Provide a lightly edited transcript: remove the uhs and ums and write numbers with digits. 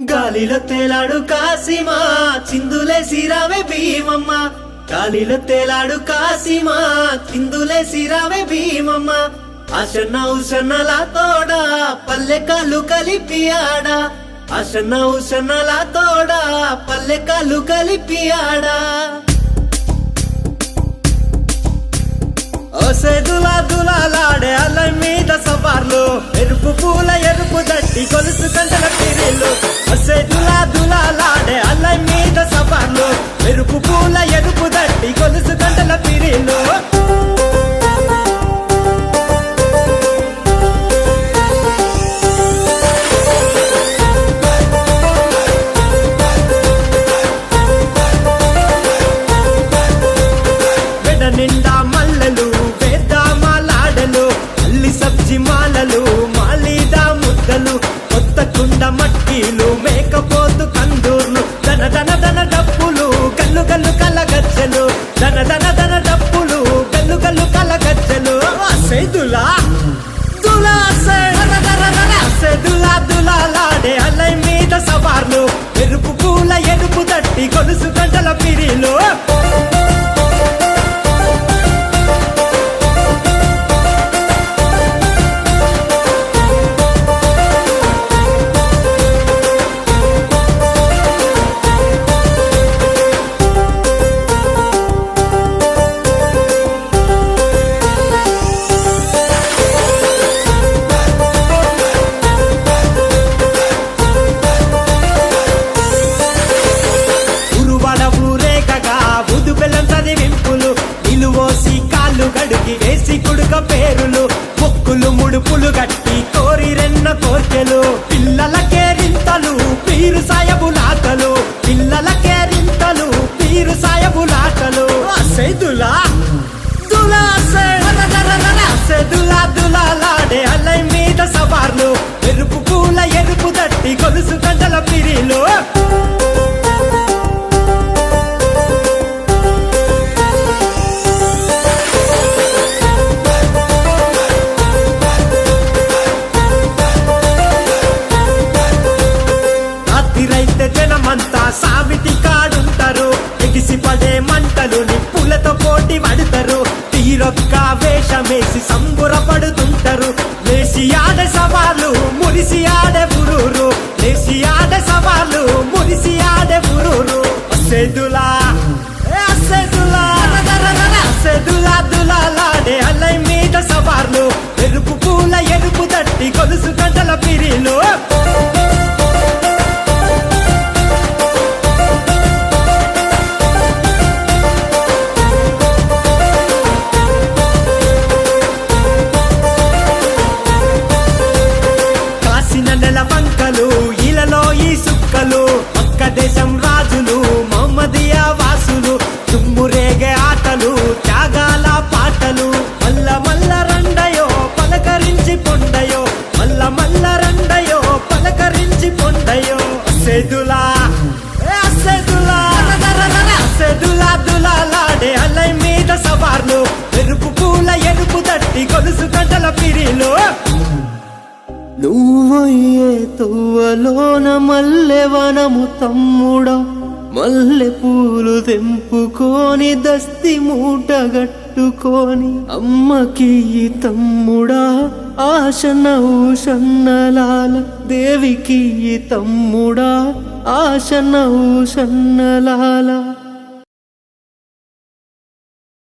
గాలిలో తేలాడు కాసిమా చిందులేసి రావే భీమమ్మ గాలిలో తేలాడు కాసిమా చిందులేసి రావే భీమమ్మ ఆశన్న ఉషన్నల తోడా పల్లె కాళ్ళు కలిపి ఆడా ఆశన్న ఉషన్నల తోడా పల్లె కాళ్ళు కలిపి ఆడా దులా దులాలాడే అల్ల మీద సవార్లు ఎరుపు పూల ఎరుపు దట్టి గొలుసు కంటల పిరిలు దులా దులాలాడే అల్ల మీద సవార్లు ఎరుపు పూల ఎరుపు దట్టి గొలుసు కంటల పిరిలు మెడ నిండా మల్లెలు సబ్జి మాలలు మాలీదా ముద్దలు కొత్త కుండ మట్టీలు మేకపోతు కందూర్లు దన దన దన డప్పులు గల్లు గల్లు కలగజ్జలు దన దన దన డప్పులు గల్లు గల్లు కలగజ్జలు దులా దులా దులా దులాలాడే అల్లై మీద సవార్లు ఎరుపు పూల ఎరుపు దట్టి గొలుసు గంటల పిరిలు గడికి వేసి కుడుక పేరులు మొక్కులు ముడుపులు గట్టి కోరి రెన్న కోర్కెలు పిల్లలకే రింతలు పీరు సాయబులాటలు పిల్లలకే రింతలు పీరు సాయబులాటలు దులా దులా దులా దులాలాడే అల్లై మీద సవార్లు ఎరుపు పూల ఎరుపు దట్టి గొలుసు కంటల పిరిలు జనమంతా సావిటి కాడుంటారు ఎగిసి పడే మంటలు నిప్పులతో పోటీ పడతారు తీరొక్క వేషమేసి సంబురపడుతుంటారు లేసి ఆడే సవాలు మురిసి ఆడే బురూరు లేసి ఆడే సవాలు మురిసి ఆడే బురూరు దులా దులా దులాలాడే అల్లై మీద సవార్లు ఎరుపు పూల ఎరుపు దట్టి గొలుసు గంటల పిరిలు వంకలు ఇలలో ఈ సుక్కలు పక్క దేశం రాజులు మహమ్మదియా వాసులు తుమ్మురేగే ఆటలు త్యాగాల పాటలు మల్ల మల్ల రండయో పలకరించి పొండయో మల్ల మల్ల రండయో పలకరించి పొండయో దులా దులా దులాలాడే అల్లై మీద సవార్లు ఎరుపు పూల ఎరుపు దట్టి గొలుసు గంటల పిరిలు నువ్వయ్యే తొవ్వలోన మల్లె వనము తమ్ముడా మల్లె పూలు తెంపుకొని దస్తి మూట గట్టుకొని అమ్మకి తమ్ముడా ఆశన ఊషన్నలాల దేవికి తమ్ముడా ఆశన ఊషన్నలాల